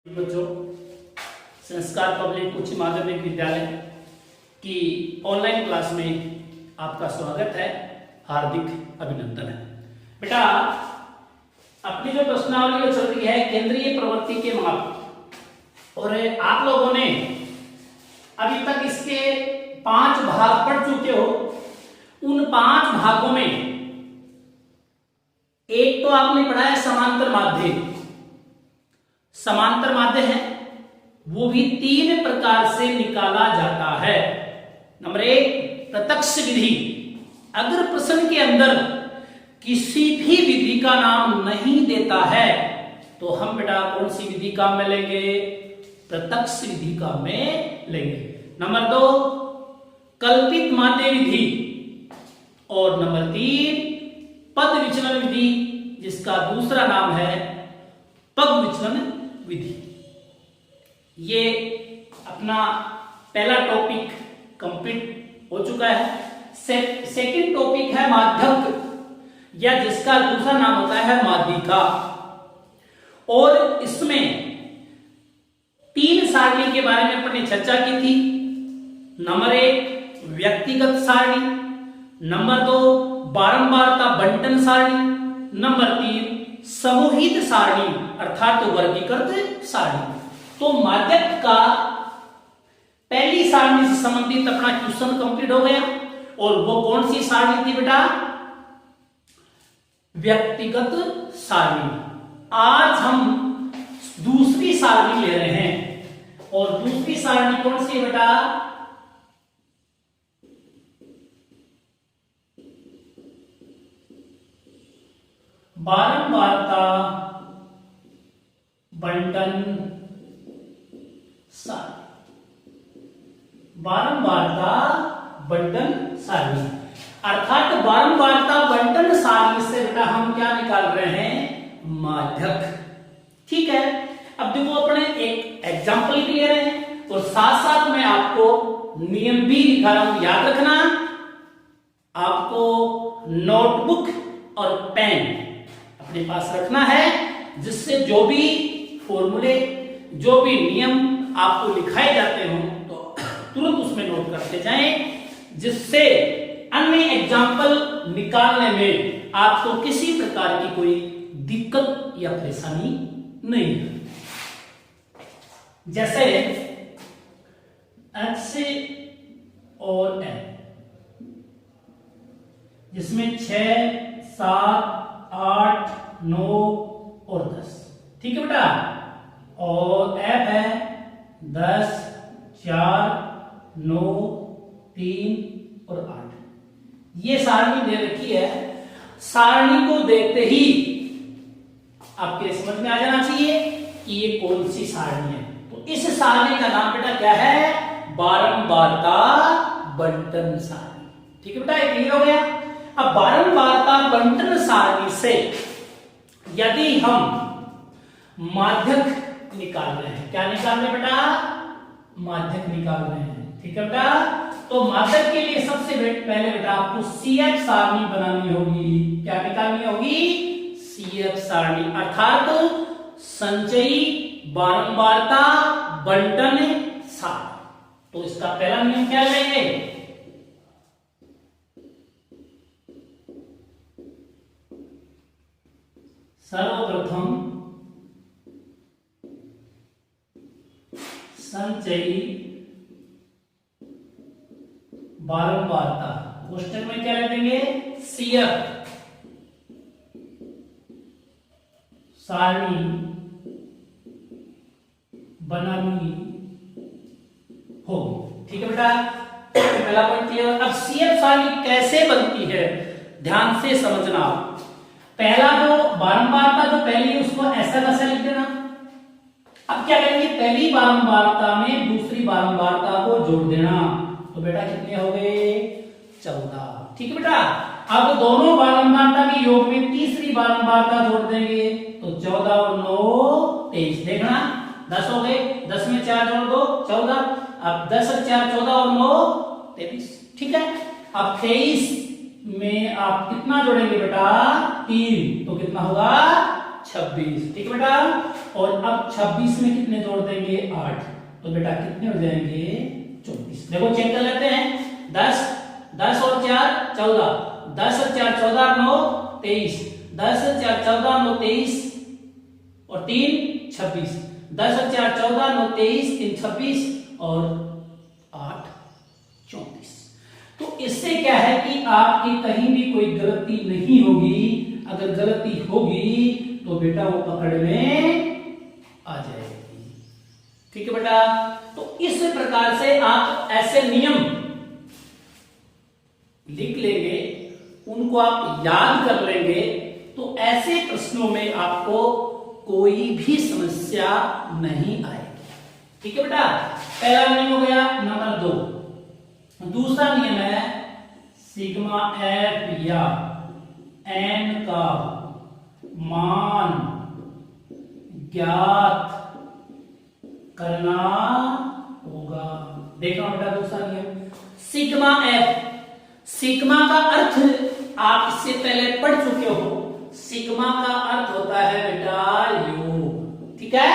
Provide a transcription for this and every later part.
बच्चों, संस्कार पब्लिक उच्च माध्यमिक विद्यालय की ऑनलाइन क्लास में आपका स्वागत है, हार्दिक अभिनंदन है। बेटा, अपनी जो प्रश्नावली चल रही है केंद्रीय प्रवृत्ति के माप, और आप लोगों ने अभी तक इसके 5 भाग पढ़ चुके हो। उन 5 भागों में एक तो आपने पढ़ा है समांतर माध्य। समांतर माध्य है वो भी 3 प्रकार से निकाला जाता है। नंबर 1 प्रत्यक्ष विधि। अगर प्रश्न के अंदर किसी भी विधि का नाम नहीं देता है तो हम बेटा कौन सी विधि काम में लेंगे? प्रत्यक्ष विधि काम में लेंगे। नंबर 2 कल्पित माध्य विधि, और नंबर 3 पद विचलन विधि, जिसका दूसरा नाम है पद विचलन विधि। ये अपना पहला टॉपिक कंप्लीट हो चुका है। सेकंड टॉपिक है माध्यक, या जिसका दूसरा नाम होता है माध्यिका, और इसमें 3 सारणी के बारे में अपने चर्चा की थी। नंबर 1 व्यक्तिगत सारणी, नंबर 2 बारंबारता बंटन सारणी, नंबर 3 समूहित सारणी अर्थात वर्गीकृत सारणी। तो माध्यक का पहली सारणी से संबंधित अपना क्वेश्चन कंप्लीट हो गया, और वो कौन सी सारणी थी बेटा? व्यक्तिगत सारणी। आज हम दूसरी सारणी ले रहे हैं, और दूसरी सारणी कौन सी है बेटा? बारंबारता बंटन सारणी। बारंबारता बंटन सारणी अर्थात बारंबारता बंटन सारणी से बेटा हम क्या निकाल रहे हैं? माध्यक। ठीक है, अब देखो अपने एक एग्जाम्पल भी ले रहे हैं, और साथ साथ में आपको नियम भी लिखा रहा हूं। याद रखना, आपको नोटबुक और पेन अपने पास रखना है, जिससे जो भी फॉर्मूले, जो भी नियम आपको लिखाए जाते हो तो तुरंत उसमें नोट करते जाएं, जिससे अन्य एग्जाम्पल निकालने में आपको किसी प्रकार की कोई दिक्कत या परेशानी नहीं है। जैसे x और n, जिसमें 6, 7, 8, 9 और 10। ठीक है बेटा, और f है 10, 4, 9, 3 और 8। ये सारणी दे रखी है। सारणी को देखते ही आपके समझ में आ जाना चाहिए कि ये कौन सी सारणी है। तो इस सारणी का नाम बेटा क्या है? बारंबारता बंटन सारणी। ठीक है बेटा, ये क्लियर हो गया। अब बारंबारता बंटन सारणी से यदि हम माध्यक निकाल रहे हैं, क्या निकाल रहे हैं बेटा? माध्यक निकाल रहे हैं। ठीक है बेटा, तो माध्यक के लिए सबसे पहले बेटा आपको CF सारणी बनानी होगी। क्या निकालनी होगी? CF सारणी अर्थात संचयी बारंबारता बंटन सारणी। तो इसका पहला नियम क्या लेंगे? सर्वप्रथम संचयी बारंबारता, क्वेश्चन में क्या लिख देंगे? CF सारणी बनानी होगी। ठीक है बेटा, पहला पॉइंट क्लियर। अब CF सारणी कैसे बनती है, ध्यान से समझना। पहला जो बारंबारता जो पहली है उसको ऐसा कैसा लिख देना। अब क्या करेंगे? पहली बारंबारता में दूसरी बारंबारता को जोड़ देना, तो बेटा कितने हो गए? 14। ठीक है बेटा, अब दोनों बारंबारता के योग में तीसरी बारंबारता जोड़ देंगे, तो 14 और 9 23। देखना 10 हो गए, 10 में 4 जोड़ दो 14। अब 10 और 4 14 और 9 23। ठीक है, अब 23 में आप कितना जोड़ेंगे बेटा? 3, तो कितना होगा? 26। ठीक है बेटा, और अब 26 में कितने जोड़ देंगे 8, तो बेटा कितने हो जाएंगे 34। देखो चेक कर लेते हैं 10 और 4 14, 10 और 4 14 9 23, 10 और 4 14 9 23 और 3 26, 10 और 4 14 9 23 3 26 और 8 34। तो इससे क्या है कि आपकी कहीं भी कोई गलती नहीं होगी। अगर गलती होगी तो बेटा वो पकड़ में आ जाएगी। ठीक है बेटा, तो इस प्रकार से आप ऐसे नियम लिख लेंगे, उनको आप याद कर लेंगे, तो ऐसे प्रश्नों में आपको कोई भी समस्या नहीं आएगी। ठीक है बेटा, पहला नियम हो गया। नंबर 2, दूसरा नियम है सिग्मा एफ या एन का मान ज्ञात करना होगा। देखना बेटा दूसरा नियम सिग्मा एफ। सिग्मा का अर्थ आप इससे पहले पढ़ चुके हो। सिग्मा का अर्थ होता है बेटा योग, ठीक है।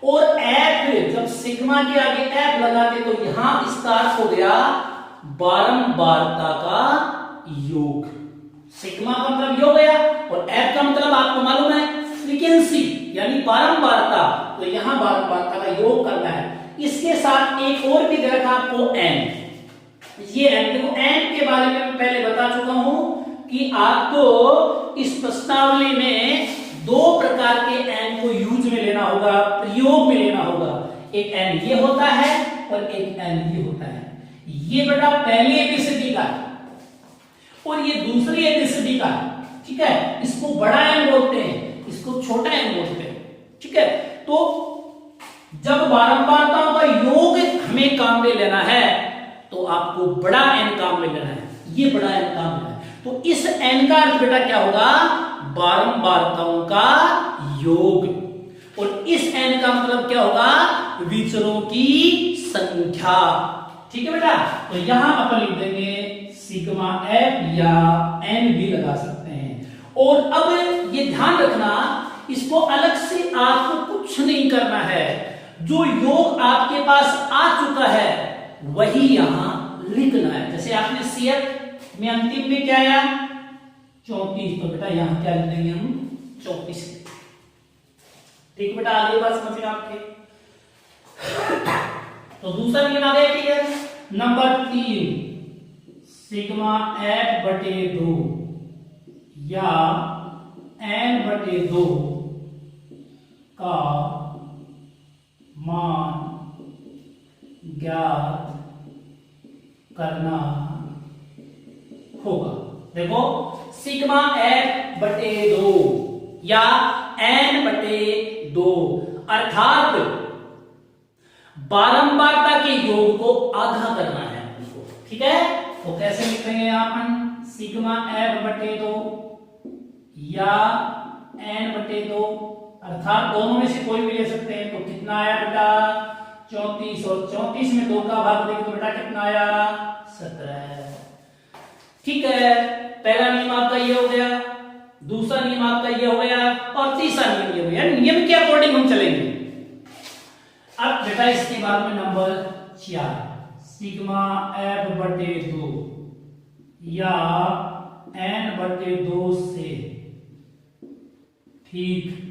और एफ, जब सिग्मा के आगे एफ लगाते तो यहां इसका अर्थ हो गया बारंबारता का योग। सिग्मा का मतलब योग गया और एफ का मतलब आपको मालूम है फ्रीक्वेंसी यानी बारंबारता, तो यहां बारंबारता का योग करना है। इसके साथ एक और भी दे रखा आपको एन। ये एन, देखो एन के बारे में मैं पहले बता चुका हूं कि आपको इस प्रश्नावली में 2 प्रकार के एन को यूज में लेना होगा, प्रयोग में लेना होगा। एक एन ये होता है और एक एन ये होता है। ये बेटा पहली एबीसीडी का है और ये दूसरी एबीसीडी का है, ठीक है। इसको बड़ा एन बोलते हैं, इसको छोटा एन बोलते हैं, ठीक है। तो जब बारंबारताओं का योग हमें काम में लेना है तो आपको बड़ा एन काम में लेना है, ये बड़ा एन काम में लेना है। तो इस एन का अर्थ बेटा क्या होगा बारंबारताओं का योग, और इस एन का मतलब क्या होगा विचरों की संख्या। ठीक है बेटा, तो यहां अपन लिख देंगे सिग्मा एफ या एन भी लगा सकते हैं। और अब ये ध्यान रखना, इसको अलग से आपको कुछ नहीं करना है। जो योग आपके पास आ चुका है वही यहां लिखना है। जैसे आपने सीएफ में अंतिम में क्या आया 34, तो बेटा यहां क्या लिख देंगे हम 34। ठीक बेटा, आगे बात समझ में आपके। तो दूसरा नियम आ गया, ठीक है। नंबर 3, सिग्मा एफ बटे 2 या एन बटे 2 का मान ज्ञात करना होगा। देखो सिग्मा एफ बटे 2 या एन बटे 2 अर्थात बारंबारता के योग को आधा करना है हमको, ठीक है। तो कैसे लिखेंगे अपन सिग्मा एफ बटे 2 या एन बटे 2 अर्थात दोनों में से कोई भी ले सकते हैं। तो कितना आया बेटा 34 और 34 में 2 का भाग देंगे तो बेटा कितना आया 17। ठीक है, पहला नियम आपका ये हो गया, दूसरा नियम आपका ये हो गया और तीसरा नियम ये हो गया। नियम के अकॉर्डिंग हम चलेंगे। अब बेटा इसके बाद में नंबर 4, सिग्मा एफ बटे 2 या एन बटे 2 से ठीक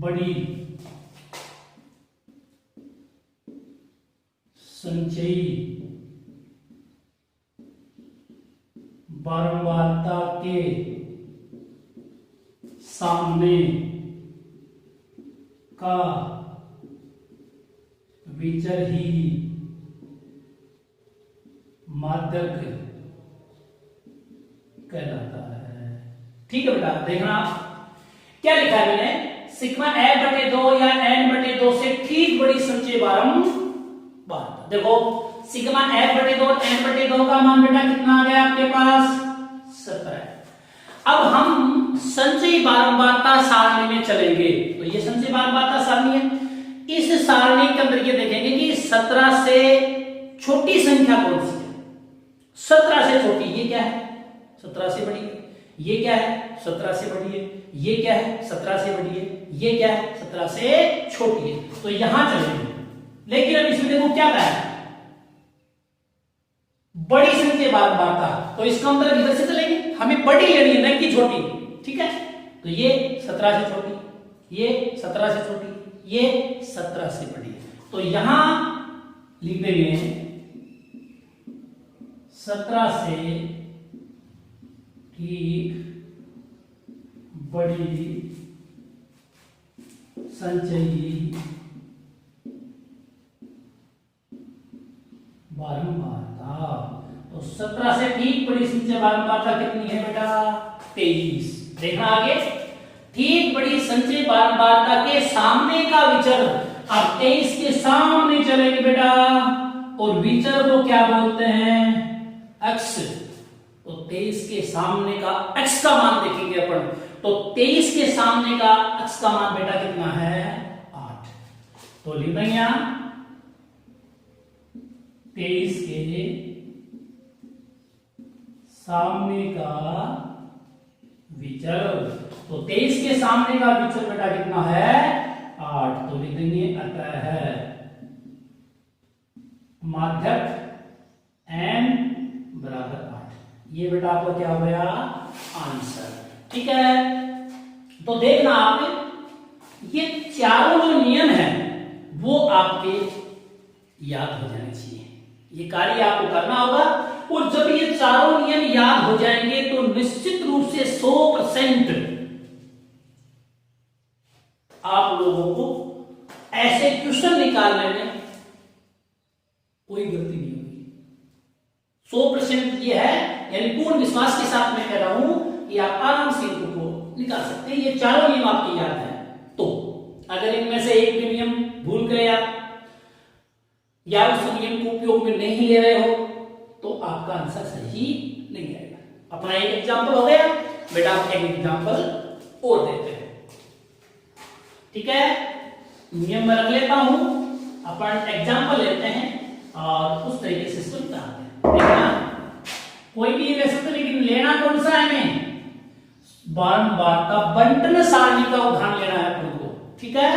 बड़ी संचयी बारंबारता के सामने का विचर ही माध्यक कहलाता है। ठीक है बेटा, देखना क्या लिखा है मैंने, सिग्मा एफ बटे 2 या एन बटे 2 से ठीक बड़ी संचयी बारंबारता। देखो सिग्मा एफ बटे 2 एन बटे 2 का मान बेटा कितना आ गया आपके पास 17। अब हम संचयी बारंबारता सारणी में चलेंगे। तो ये संचयी बारंबारता सारणी है। इस सारणी के अंदर ये देखेंगे कि 17 से छोटी संख्या कौन सी है। 17 से छोटी ये क्या है 17 से बड़ी, ये क्या है 17 से बड़ी है, ये क्या है 17 से बड़ी है, ये क्या है 17 से छोटी है, तो यहां चलेंगे। लेकिन अब इसमें देखो क्या कहा है, बड़ी संख्या बारंबारता, तो इसका मतलब इधर से चलेंगे, हमें बड़ी लेनी है न कि छोटी, ठीक है। तो ये 17 से छोटी, ये 17 से छोटी, ये 17 से बड़ी है, तो यहां लिख देंगे 17 से ठीक बड़ी संचयी बारंबारता। तो 17 से ठीक बड़ी संचयी बारंबारता कितनी है बेटा 23। देखना आगे, ठीक बड़ी संचयी बारंबारता के सामने का विचर, अब 23 के सामने चलेंगे बेटा, और विचर को क्या बोलते हैं x। तो 23 के सामने का x का मान देखेंगे अपन, तो 23 के सामने का x का मान बेटा कितना है 8। तो लिख देंगे यहां 23 के सामने का विचर, तो 23 के सामने का विचर बेटा कितना है 8। तो लिख देंगे अतः माध्यक n बराबर 8। ये बेटा आपको क्या हो गया आंसर, ठीक है। तो देखना आपने ये चारों जो नियम है वो आपके याद हो जाने चाहिए, ये कार्य आपको करना होगा, और जब ये चारों नियम याद हो जाएंगे तो निश्चित रूप से 100% आप लोगों को ऐसे क्वेश्चन निकालने में कोई गलती नहीं होगी। 100% ये है, यानी पूर्ण विश्वास के साथ मैं कह रहा हूं कि आप आराम से इनको निकाल सकते हैं, ये चारों नियम आपके याद है। तो अगर इनमें से एक भी नियम भूल गए आप या उस नियम को उपयोग में नहीं ले रहे हो तो आपका आंसर सही नहीं आएगा। अपना एक एग्जांपल हो गया बेटा, आप एक एग्जांपल और देते हैं, ठीक है। नियम में रख लेता हूं, अपन एग्जांपल लेते हैं और उस तरीके से इसको निकालते हैं। देखना कोई भी ले सकते, लेकिन लेना कौन सा है, हमें बारंबारता बंटन सारणी का उदाहरण लेना है अपन को, ठीक है।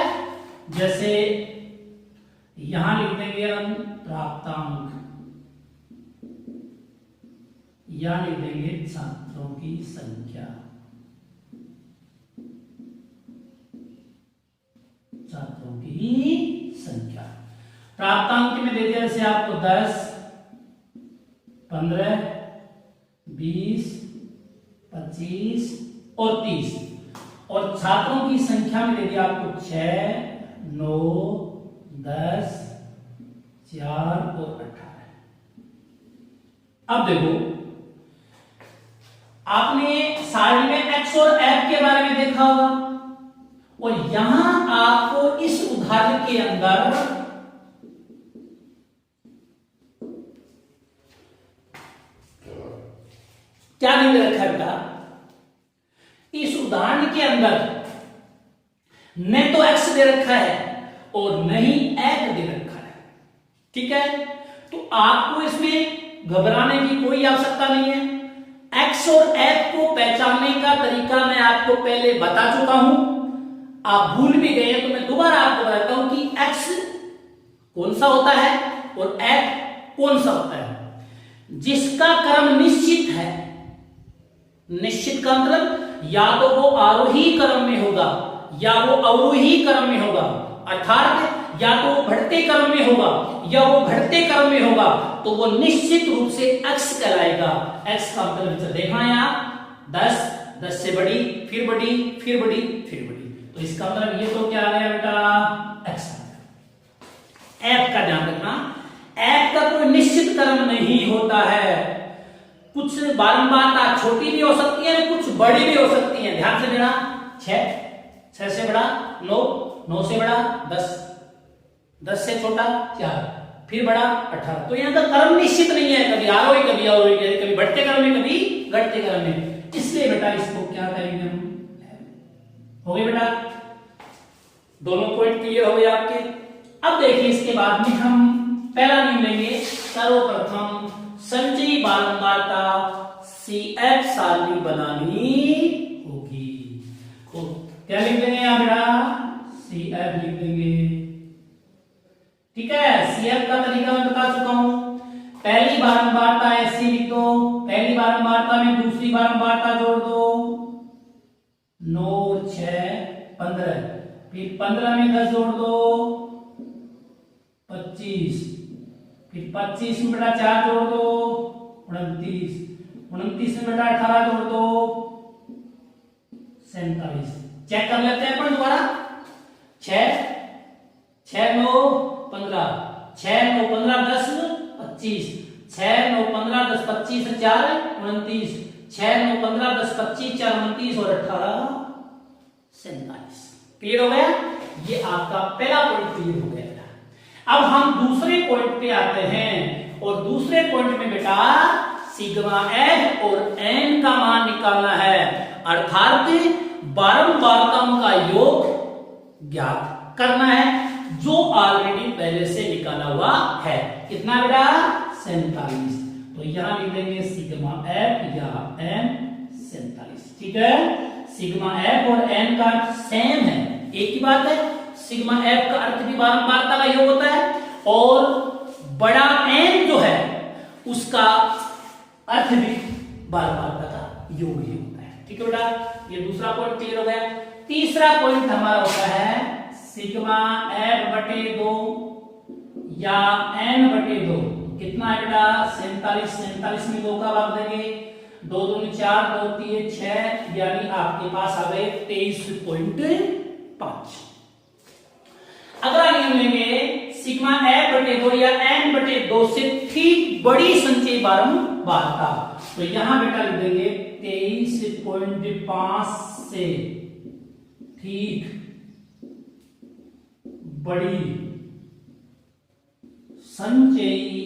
जैसे यहां लिख देंगे हम प्राप्तांक, यहां लिख देंगे छात्रों की संख्या, छात्रों की संख्या। प्राप्तांक में दे दिया जैसे आपको 10, 15, 20, 25 और 30, और छात्रों की संख्या में दे दिया आपको 6, 9, 10, 4 और 18। अब देखो आपने सारणी में x और f के बारे में देखा होगा, और यहां आपको इस उदाहरण के अंदर क्या नहीं दे रखा है बेटा, इस उदाहरण के अंदर न तो x दे रखा है और न ही f दे रखा है, ठीक है। तो आपको इसमें घबराने की कोई आवश्यकता नहीं है। x और f को पहचानने का तरीका मैं आपको पहले बता चुका हूं, आप भूल भी गए तो मैं दोबारा आपको बताता हूं कि x कौन सा होता है और f कौन सा होता है। जिसका क्रम निश्चित है, निश्चित का मतलब या तो वो आरोही क्रम में होगा या वो अवरोही क्रम में होगा, अर्थात या तो वो बढ़ते क्रम में होगा या वो घटते क्रम में होगा, तो वो निश्चित रूप से x कहलाएगा। x का मतलब देखना है आप 10, 10 से बड़ी, फिर बड़ी, फिर बड़ी, फिर बड़ी, तो इसका मतलब ये तो क्या आ गया बेटा x। f का ध्यान रखना, f का कोई निश्चित क्रम नहीं होता है, कुछ बारंबारता छोटी भी हो सकती है, कुछ बड़ी भी हो सकती है। ध्यान से लेना, 6 से बड़ा 9, 9 से बड़ा 10, 10 से छोटा 4, फिर बड़ा 18। तो यहाँ का क्रम निश्चित नहीं है, कभी आरोही कभी अवरोही, कभी बढ़ते क्रम में कभी घटते क्रम में, इसलिए बेटा इसको क्या करेंगे हम। हो गए बेटा, दोनों पॉइंट क्लियर हो गए आपके। अब देखिए इसके बाद में हम पहला नियम लेंगे, सर्वप्रथम संचयी बारंबारता CF सारणी बनानी होगी। तो क्या लिख देंगे यहां बेटा, CF लिख देंगे। ठीक है, CF का तरीका मैं बता चुका हूं। पहली बारंबारता ऐसी लिख दो, पहली बारंबारता में दूसरी बारंबारता जोड़ दो, 9 6 15, फिर 15 में 10 जोड़ दो 25, फिर 25 में बेटा 4 जोड़ दो 29, 29 में बेटा 18 जोड़ दो 47। चेक कर लेते हैं अपन दोबारा। 6 6 9 15, 6 9 15 10 25, 6 9 15 10 25 4 29, 6 9 15 10 25 4 29 और 18 47। क्लियर हो गया? ये आपका पहला पॉइंट क्लियर हो गया। अब हम दूसरे पॉइंट पे आते हैं और दूसरे पॉइंट में बेटा सिग्मा एफ और एन का मान निकालना है, अर्थात बारंबारताओं का योग ज्ञात करना है जो ऑलरेडी पहले से निकाला हुआ है। कितना बेटा? 47। तो यहां लिख देंगे सिग्मा एफ या एन 47। ठीक है, सिग्मा एफ और एन का सेम है, एक ही बात है। सिग्मा एफ का अर्थ भी बारंबारता का योग होता है और बड़ा एन जो है उसका अर्थ भी बारंबारता का योग ही होता है। ठीक है बेटा, ये दूसरा पॉइंट क्लियर हो गया। तीसरा पॉइंट हमारा होता है सिग्मा एफ बटे 2 या एन बटे 2। कितना है बेटा? 47। 47 में 2 का भाग देंगे, 2 दूनी 4, 2 3 6, यानी आपके पास आ गए 23.5। अगला नियम लेंगे सिग्मा एफ बटे 2 या एन बटे 2 से ठीक बड़ी संचयी बारंबारता। तो यहां बेटा लिख देंगे 23.5 से ठीक बड़ी संचयी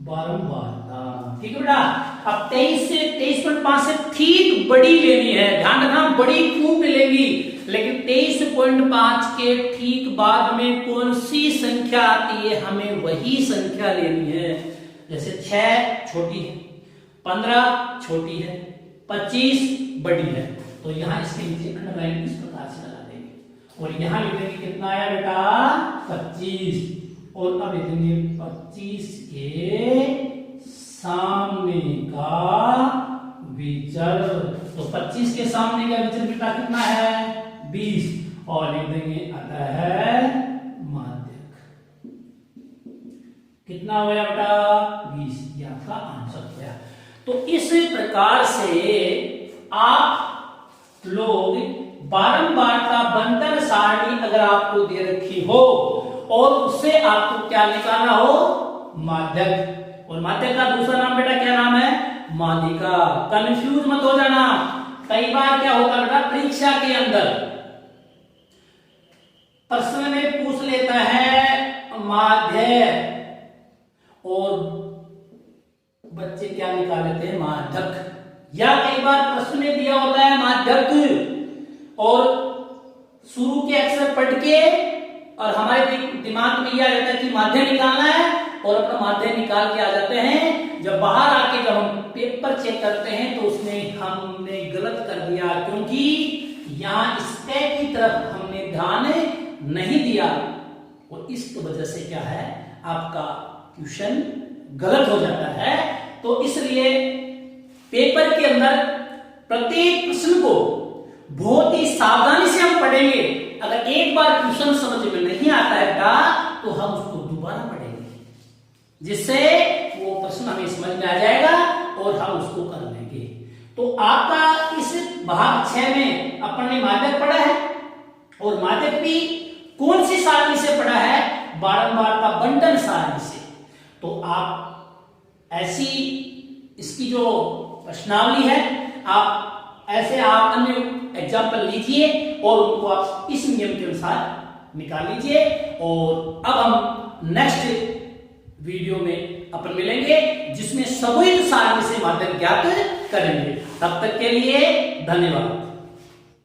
बारंबारता। ठीक है बेटा, अब 23.5 से ठीक बड़ी लेनी है। ध्यान रखना, बड़ी क्यों मिलेगी, लेकिन 23.5 के ठीक बाद में कौन सी संख्या आती है, हमें वही संख्या लेनी है। जैसे 6 छोटी है, 15 छोटी है, 25 बड़ी है। तो यहां इसके नीचे अंडरलाइन इस प्रकार से लगा देंगे और यहां लिख देंगे कितना आया बेटा? 25। और अब लिख देंगे 25 के सामने का विचर। तो 25 के सामने का विचर बेटा कितना है? 20। और लिख देंगे अतः है माध्यक। कितना हो गया बेटा? 20। यह आपका आंसर हो गया। तो इस प्रकार से आप लोग बारंबारता बंटन सारणी अगर आपको दे रखी हो और उससे आपको क्या निकालना हो? माध्यक। और माध्यक का दूसरा नाम बेटा क्या नाम है? माध्यिका। कंफ्यूज मत हो जाना। कई बार क्या होता है बेटा, परीक्षा के अंदर प्रश्न में पूछ लेता है माध्य और बच्चे क्या निकाल लेते हैं? माध्यक। या कई बार प्रश्न में दिया होता है माध्यक और शुरू के अक्षर पढ़ के और हमारे दिमाग में यह रहता है कि माध्य निकालना है और अपना माध्य निकाल के आ जाते हैं। जब बाहर आके जब हम पेपर चेक करते हैं तो उसमें हमने गलत कर दिया, क्योंकि यहां स्टेप की तरफ हमने ध्यान नहीं दिया और इस वजह से क्या है, आपका क्वेश्चन गलत हो जाता है। तो इसलिए पेपर के अंदर प्रत्येक प्रश्न को बहुत ही सावधानी से हम पढ़ेंगे। अगर एक बार क्वेश्चन समझ में नहीं आता है बेटा तो हम उसको दोबारा पढ़ेंगे, जिससे वो प्रश्न हमें समझ में आ जाएगा और हम उसको कर लेंगे। तो आपका इस भाग 6 में अपन ने माध्यक पढ़ा है और माध्यक भी कौन सी सारणी से पढ़ा है? बारंबारता बंटन सारणी से। तो आप ऐसी इसकी जो प्रश्नावली है आप ऐसे आप अन्य एग्जाम्पल लीजिए और उनको आप इस नियम के अनुसार निकाल लीजिए। और अब हम नेक्स्ट वीडियो में अपन मिलेंगे जिसमें सभी सारणी से माध्यक ज्ञात करेंगे। तब तक के लिए धन्यवाद।